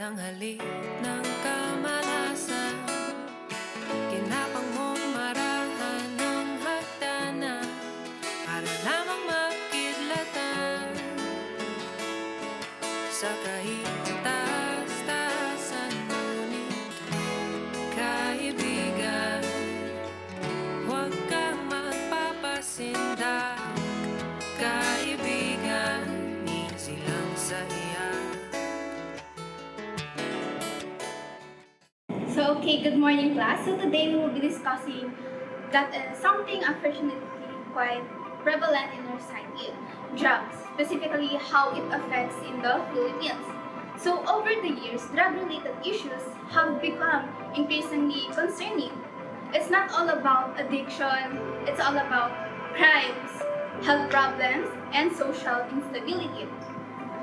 ng halik ng kamalasan. Kinapang mong marahan ng hagdanan para lamang makidlatan sa kahitaas-taasan. Ngunit kaibigan, huwag kang magpapasindak. Kaibigan, easy lang sa iya. So, okay, good morning class. So today we will be discussing that something unfortunately quite prevalent in our society, drugs, specifically how it affects in the Philippines. So over the years, drug-related issues have become increasingly concerning. It's not all about addiction, it's all about crimes, health problems, and social instability.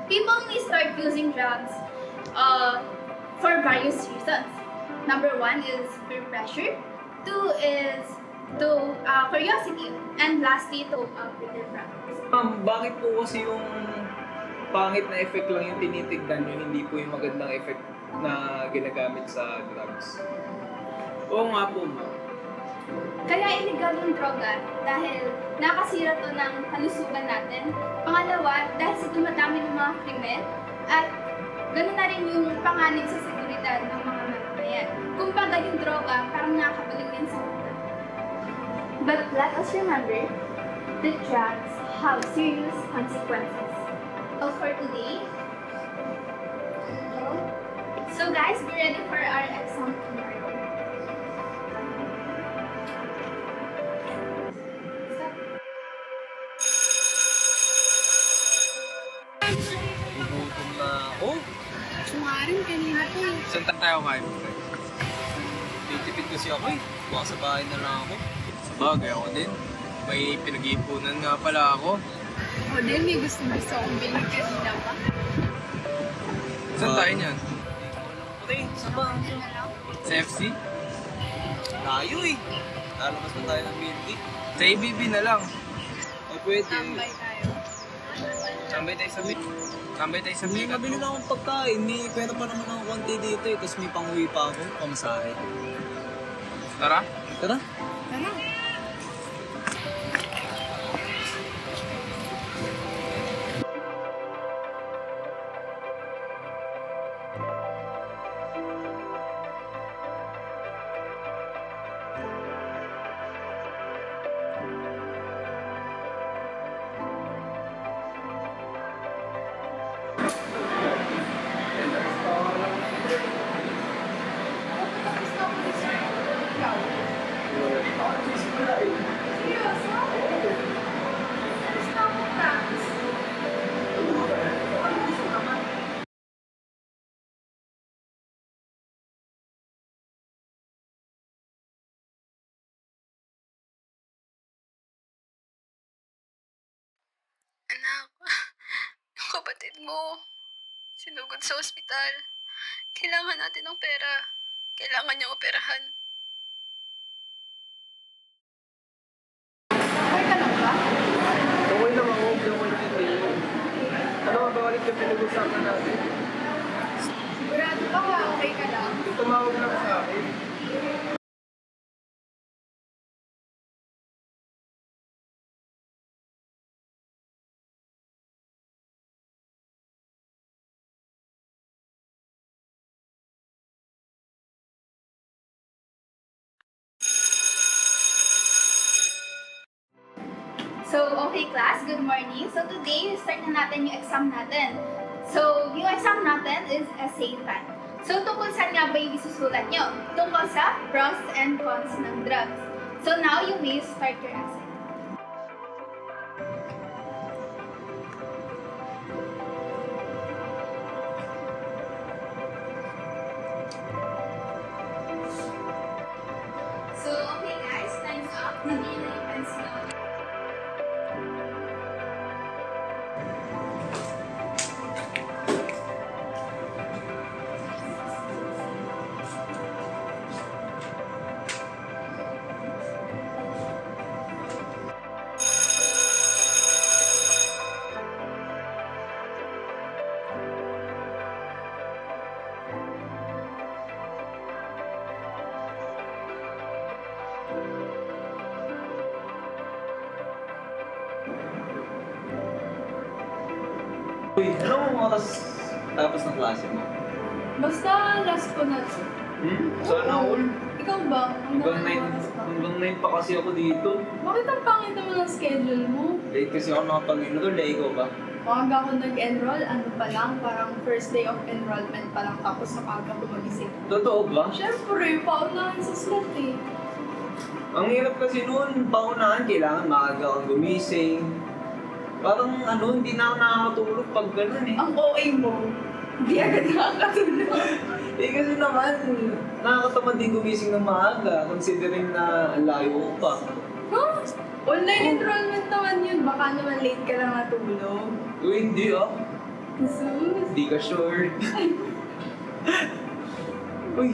People may start using drugs for various reasons. Number one is peer pressure. Two is curiosity. And lastly, to with their friends. Bakit po kasi yung pangit na effect lang yung tinitignan nyo, hindi po yung magandang effect na ginagamit sa drugs? Oo nga po, ma'am. Kaya illegal yung droga dahil nakasira to ng kalusugan natin. Pangalawa, dahil sa dumadami ng mga krimen at ganoon na rin yung panganib sa seguridad ng mga mamamayan. Kumbaga yung droga parang nakakabaliw yan sa utak. But let us remember that drugs have serious consequences. So for today, so guys, be ready for our exam tomorrow. Gugutom na ako. Sungarin kanina po. Saan tayo kain? Titipid kasi ako eh. Baka sa bahay na lang ako. Sa bagay ako din. May pinag-iipunan nga pala ako. O din, may gusto akong bilhin kanina pa. Saan tayo niyan? Okay, sa ba? Sa FC? Tayo eh. Lalabas na tayo ng building. Sa ABB na lang. O pwede. Tambay tayo. Tambay tayo sa building. Tambay tayo sa May building. nabili na akong pagkain. May pera pa naman ako konti dito eh. Tapos may pang-uwi pa ako. Pamasahe. Tara. Tara. Tara. Anak, yung kapatid mo, sinugod sa ospital. Kailangan natin ng pera. Kailangan niyang operahan. Okay ka lang ba? Okay naman ako. Okay naman. Ano nga ba ulit yung pinag-usapan natin? Sigurado ba ka okay ka lang? Tumawag lang sa akin. So, okay class, good morning. So today, start na natin yung exam natin. So, yung exam natin is essay time. So, tungkol saan nga ba yung isusulat nyo? Tungkol sa pros and cons ng drugs. So now, you may start your essay. So, okay guys, time's up. Nandito na yung pencil. tapos ng klase mo? Basta last ko na to. Sana all. Ikaw ba? Hanggang 9 pa kasi ako dito. Bakit ang pangit naman ang schedule mo? Late kasi ako nakapag-enroll, ikaw ba? Maaga ako nag-enroll, ano pa lang, parang first day of enrollment pa lang, tapos nakaga ko mag-isip. Totoo ba? Siyempre, paunahan sa slot eh. Ang hirap kasi noon, paunahan, kailangan maaga kang gumising. Parang hindi na ako nakakatulog pag gano'n eh. Ang OA mo, hindi agad nakakatulog. Eh kasi naman, nakakatamad din gumising ng maaga, considering na ang layo ko pa. Huh? Online enrollment naman yun, baka naman late ka lang natulog. Uy, hindi ah. Jesus. Hindi ka sure. Uy,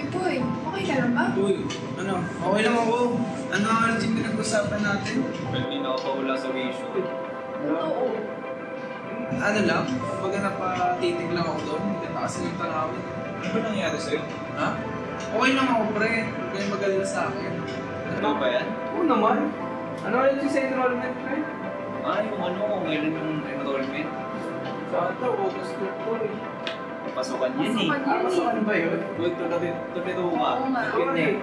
Boy, okay ka lang ba? Uy, okay lang ako. Ano nga ulit yung pinag-usapan natin? hindi na ako pa wala sa issue eh. Oo. Ano lang, kumbaga napatitig lang ako doon, hindi na kasi yung tanawin. Ano ba nangyari sa'yo? Ha? Okay lang ako, pre. Huwag kayong mag-alala sa akin. Ano ba yan? Oo naman. Ano ulit yung sa enrollment, pre? Yung kung kailan yung enrollment. Saan to? August 12 to eh. Pasukan yun eh. Pasukan. Yun Pasukan ba yun? Huwag tulito ka. Oo nga. Okay.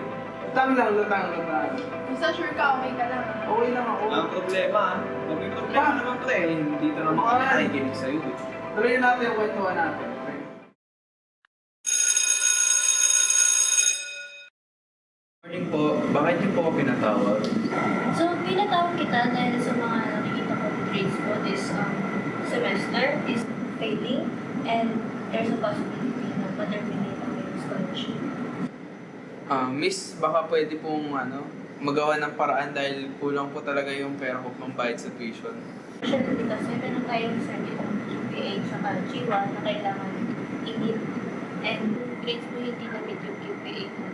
Lutang lang. Basta sure ka, okay ka lang. Okay lang ako. Ang problema kung may problema naman pre, dito naman ako nakikinig sa'yo eh. Tuloy natin yung kwentuhan natin. pre. Morning po. Bakit niyo po ako pinatawag? So, pinatawag kita dahil sa mga nakikita ko grades ko this semester is failing and there's a possibility na ma-terminate ang iyong scholarship. Miss, baka pwede pong magawa ng paraan dahil kulang po talaga yung pera ko pambayad sa tuition. Actually, kasi meron tayong circuit ng GPA sa G1 na kailangan i-meet and grades mo hindi na-meet yung GPA mo.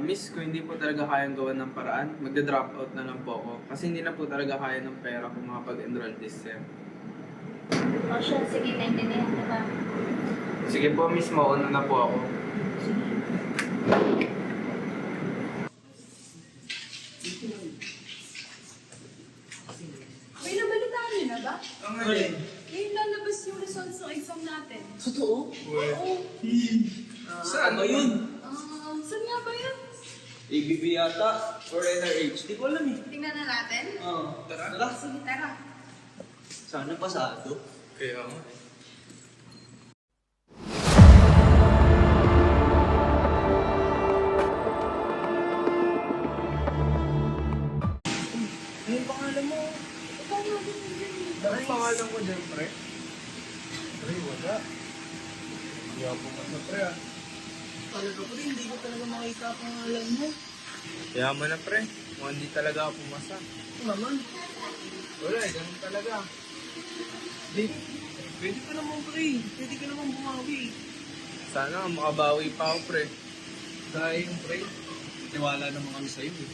Miss, kung hindi po talaga kayang gawa ng paraan, magda-drop out na lang po ako. Kasi hindi na po talaga kaya ng pera kung makapag-enroll this sem. O siya, sige, naintindihan kita. Sige po, miss, mauna na po ako. Sige. May nabalitaan niyo na ba? Ang alin? Ngayon lalabas yung results ng exam natin. Totoo? Oo. Saan ba yun? Saan nga ba yun? ABB yata or NRH. Di ko alam eh. Tingnan na natin. Tara. Sige, tara. Sana pasado. Kaya nga. Ano yung pangalan mo? Bakit pangalan ko dyan, pre? Pre, wala. Hindi ako pumasa, pre, Talaga po hindi ko talaga makita ang pangalan mo. Yaman na, pre. Mukhang hindi talaga ako pumasa. Ito naman. Wala, ganun talaga. Pwede ka naman pre. Pwede ka naman bumawi. Sana makabawi pa ako, pre. Dahil pre, tiwala naman kami sa'yo eh.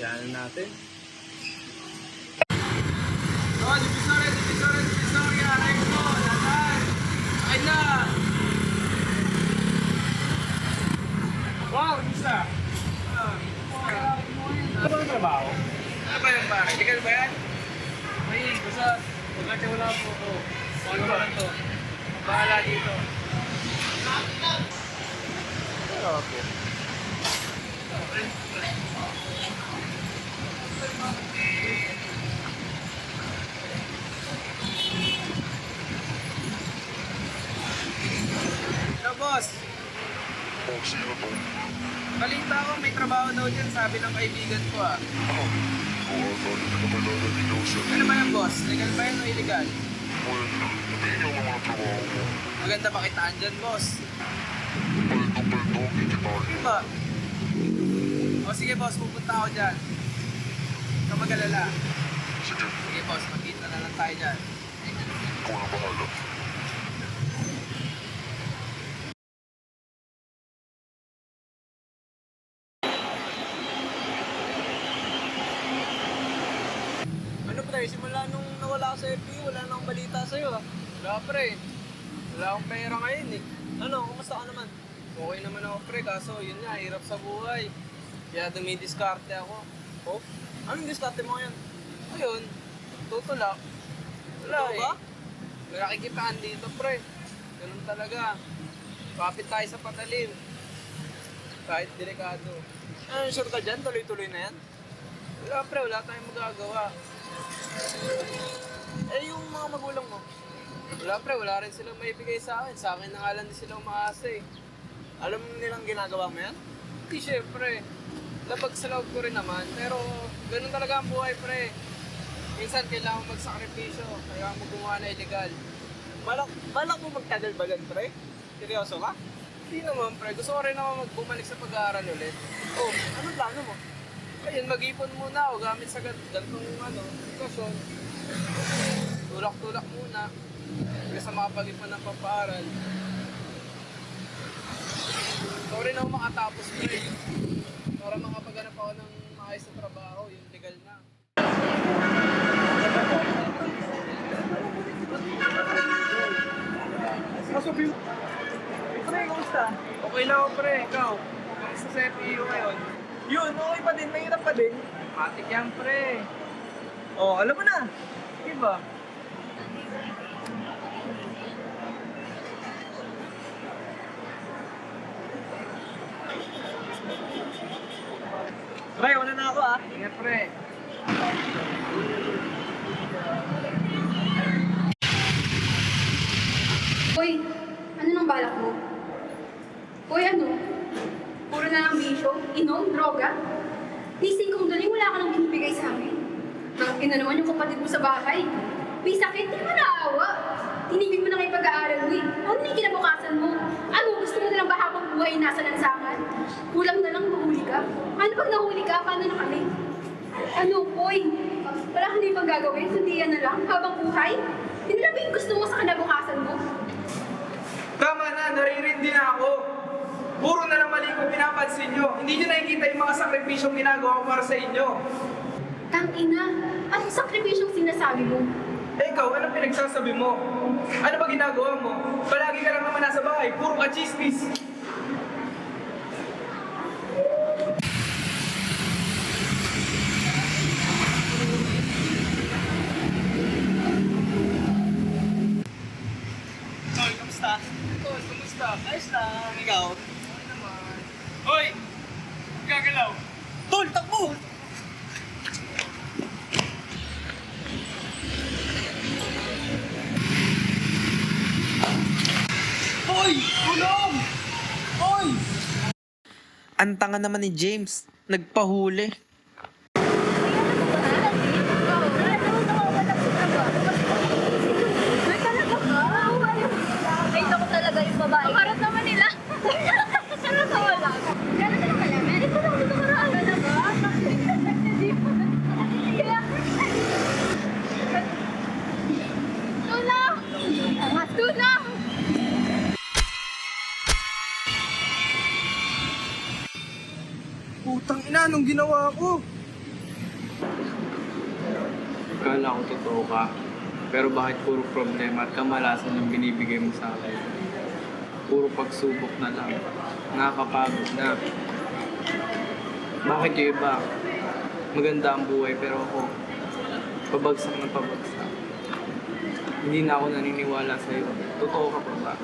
Yan natin. Divisoria, Recto, Latan. Ay na! Wow, isa! Ano ba ang trabaho? Ano ba yan, pare? Legal ba yan? May, basta, pagkati wala po ko. Ano ba lang to? Bahala dito. Okay. Hello, boss. Balita ko, may trabaho daw dyan, sabi ng kaibigan ko ah. Ano ba yan, boss? Legal ba yan o illegal? Maganda ba kitaan dyan, boss? Ano ba? O sige, boss, pupunta ako dyan. Huwag ka mag-alala. Sige, boss, magkita na lang tayo dyan. Ano pre, simula nung nawala ka sa FB, wala na akong balita sa'yo ah. Wala pre, wala akong pera ngayon eh. Ano, kumusta ka naman? Okay naman ako pre, kaso yun nga, hirap sa buhay. Kaya dumidiskarte ako. Oh? Anong diskarte mo ngayon? Ayun, tutulak. Wala Totoo eh. ba? May nakikitaan dito, pre. Ganun talaga. Kapit tayo sa patalim. Kahit delikado. Ano, sure ka dyan? Tuloy-tuloy na yan? Wala, pre. Wala tayong magagawa. Eh, yung mga magulang mo. Wala, pre. Wala rin silang maibigay sa akin. Sa akin na nga lang din silang umaasa eh. Alam nilang ginagawa mo yan? Hindi, syempre. Labag sa loob ko rin naman. Pero, ganun talaga ang buhay, pre. Minsan, kailangan magsakripisyo. Kailangan mo gumawa na illegal. Balak mo magtagal ba dyan, pre? Seryoso ka? Hindi naman, pre. Gusto ko rin naman bumalik sa pag-aaral ulit. Oh, anong plano mo? Ayun, mag-ipon muna ako gamit sa ganitong sitwasyon. Tulak-tulak muna. Kasi makapag-ipon ng papaaral. Gusto ko rin ako makatapos, pre. Para makapaganap ako ng maayos na trabaho, yung legal na. Pre, kamusta? Okay lang ako, pre. Ikaw? Kamusta sa FEU ngayon? Yun, okay pa din. Mahirap pa din. Matik yan, pre. Oh, alam mo na. Diba? Pre, una na ako ah. Ingat, pre. Uy, ano nang balak mo? Uy, ano? Puro na lang bisyo, inom, droga. Nising kong galing, wala ka nang binibigay sa amin. Nangkin na naman yung kapatid mo sa bahay. May sakit, di mo naawa. Tinigil mo na kayo pag-aaral mo eh. Ano na yung kinabukasan mo? Ano, gusto mo na lang ba habang buhay nasa lansangan? Kulang na lang mahuli ka. Ano pag nahuli ka, paano na kami? Ano, Uy? Wala ka na ibang gagawin, kundi yan na lang, habang buhay? Hindi na ba yung gusto mo sa kinabukasan mo? Tama na, naririndi na ako. Puro na lang mali ko pinapansin nyo. Hindi nyo nakikita yung mga sakripisyong ginagawa ko para sa inyo. Tangina, anong sakripisyong sinasabi mo? Eh ikaw, anong pinagsasabi mo? Ano ba ginagawa mo? Palagi ka lang naman nasa bahay, puro ka chismis. Tol, kamusta? Tol, kumusta? Ayos lang. Ikaw? Okay naman. Hoy! Gagalaw! Tol, takbo! Hoy! Tulong! Hoy! Ang tanga naman ni James. Nagpahuli. Ay, ako talaga yung babae. Pangarap naman nila. Sana sa wala. Gano'n sila kalaman? Ito lang dito karaan. Tulong! Tulong! Putang ina, anong ginawa ko? Akala ko totoo ka. Pero bakit puro problema at kamalasan yung binibigay mo sa akin? Puro pagsubok na lang. Nakakapagod na. Bakit yung iba? Maganda ang buhay pero ako, pabagsak na pabagsak. Hindi na ako naniniwala sa'yo. Totoo ka pa ba?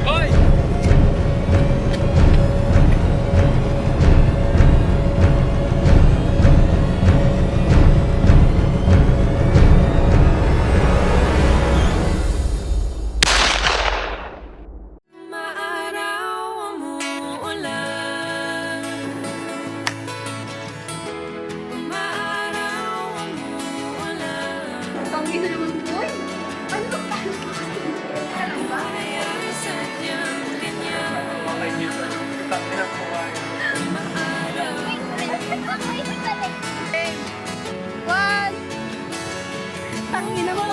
Hoy! Maaraw umuulan. Maaraw umuulan. Tangina naman, Uy! Ano ba paano ka? Alam ba? Kaya sadyang ganyan. Okay, Jason. Tangin ang buhay. One! Tangina mo!